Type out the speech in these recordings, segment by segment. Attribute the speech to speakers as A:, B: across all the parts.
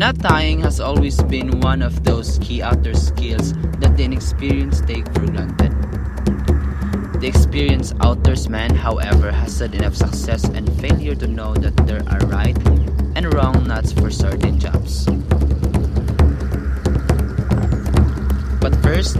A: Knot tying has always been one of those key outdoor skills that the inexperienced take for granted. The experienced outdoorsman, however, has had enough success and failure to know that there are right and wrong knots for certain jobs. But first,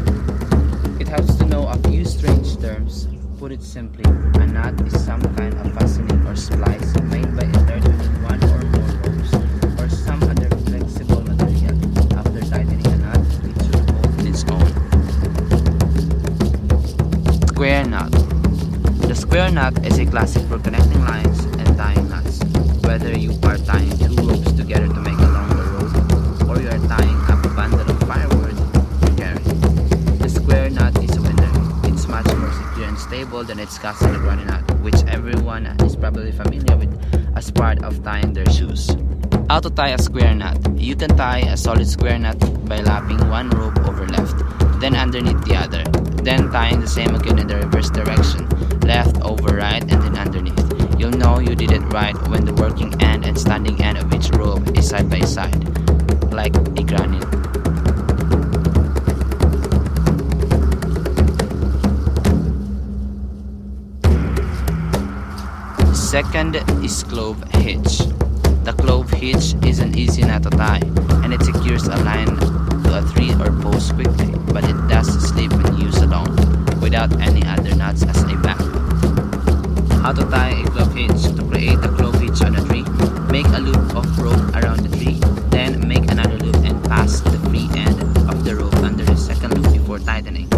A: it helps to know a few strange terms. Put it simply, a knot is some kind of fastening or splice made by intertwining one or more ropes or some other flexible material. After tightening a knot, it should hold on its own. Square knot. The square knot is a classic for connecting lines and tying knots. Whether you are tying two ropes together to make a longer rope, or you are tying up a bundle of firewood to carry, the square knot is a winner. It's much more secure and stable than its cousin the running knot, which everyone is probably familiar with as part of tying their shoes. How to tie a square knot? You can tie a solid square knot by lapping one rope over left, then underneath the other, then tying the same again in the reverse direction, left over right and then underneath. You'll know you did it right when the working end and standing end of each rope is side by side, like a granite. Second is clove hitch. The clove hitch is an easy knot to tie, and it secures a line to a tree or post quickly, but it does slip when used alone, without any other knots as a backup. How to tie a clove hitch? To create a clove hitch on a tree, make a loop of rope around the tree, then make another loop and pass the free end of the rope under the second loop before tightening.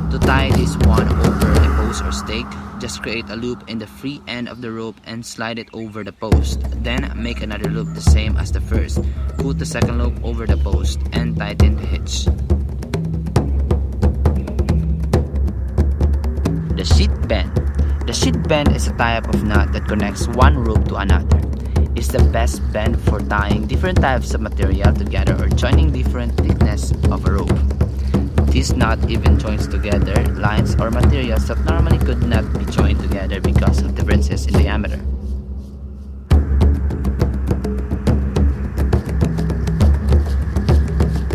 A: To tie this one over a post or stake, just create a loop in the free end of the rope and slide it over the post. Then make another loop the same as the first. Put the second loop over the post and tighten the hitch. The sheet bend. The sheet bend is a type of knot that connects one rope to another. It's the best bend for tying different types of material together or joining different thickness of a rope. This knot even joins together lines or materials that normally could not be joined together because of differences in diameter.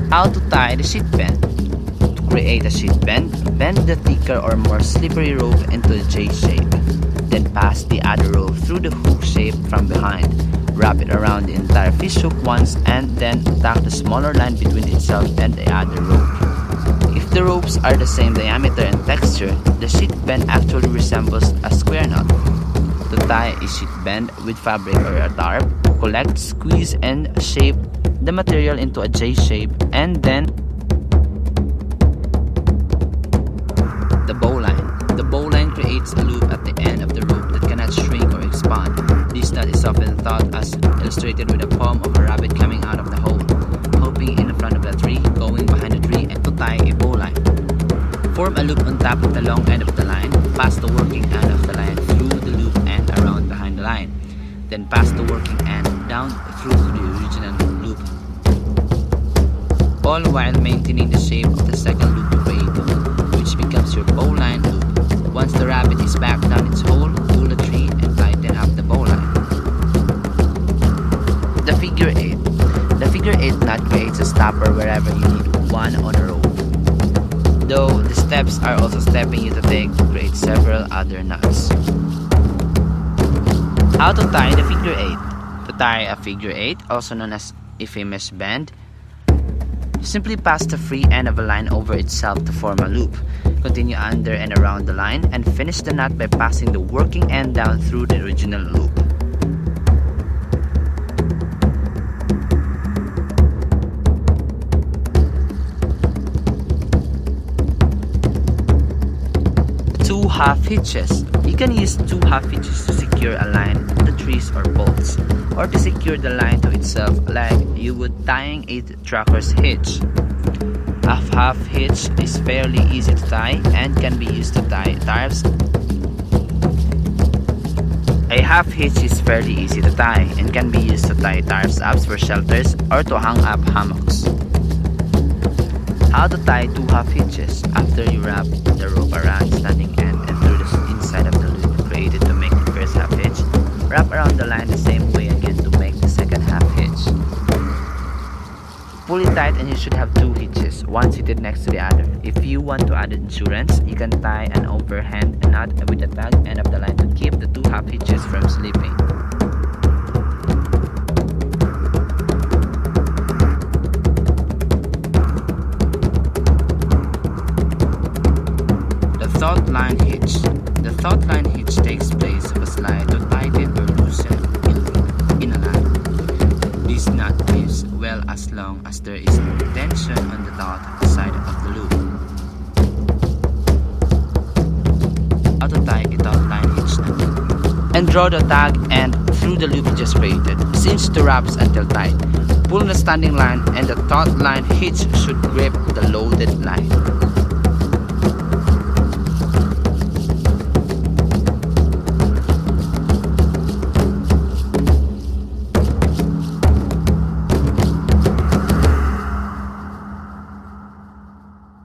A: How to tie the sheet bend? To create a sheet bend, bend the thicker or more slippery rope into a J shape. Then pass the other rope through the hook shape from behind. Wrap it around the entire fish hook once and then tack the smaller line between itself and the other rope. If the ropes are the same diameter and texture, the sheet bend actually resembles a square knot. To tie a sheet bend with fabric or a tarp, collect, squeeze, and shape the material into a J shape, and then the bowline. The bowline creates a loop at the end of the rope that cannot shrink or expand. This knot is often thought as illustrated with a palm of a rabbit coming out of the hole, hopping in front of the tree, going behind the tree, and to tie a bowline. Form a loop on top of the long end of the line, pass the working end of the line through the loop and around behind the line. Then pass the working end down through to the original loop, all while maintaining the shape of the second loop you created, which becomes your bowline loop. Once the rabbit is back down its hole, pull the tree and tighten up the bowline. The figure 8. The figure 8 knot creates a stopper wherever you need one on a rope, though the steps are also stepping you to take to create several other knots. How to tie the figure 8? To tie a figure 8, also known as a famous bend, simply pass the free end of a line over itself to form a loop. Continue under and around the line and finish the knot by passing the working end down through the original loop. Two half hitches. You can use two half hitches to secure a line to trees or bolts, or to secure the line to itself like you would tying a tractor's hitch. A half hitch is fairly easy to tie and can be used to tie tarps. A half hitch is fairly easy to tie and can be used to tie tarps up for shelters or to hang up hammocks. How to tie two half hitches? After you wrap the rope around standing end and through the inside of the loop created to make the first half hitch, wrap around the line the same way again to make the second half hitch. Pull it tight and you should have two hitches, one seated next to the other. If you want to add insurance, you can tie an overhand knot with the tag end of the line to keep the two half hitches from slipping. The taut line hitch. The taut line hitch takes place of a slide to tighten or loosen in a line. This knot gives well as long as there is tension on the taut side of the loop. How to tie a taut line hitch knot. And draw the tag end through the loop you just created. Cinch the wraps until tight. Pull the standing line and the taut line hitch should grip the loaded line.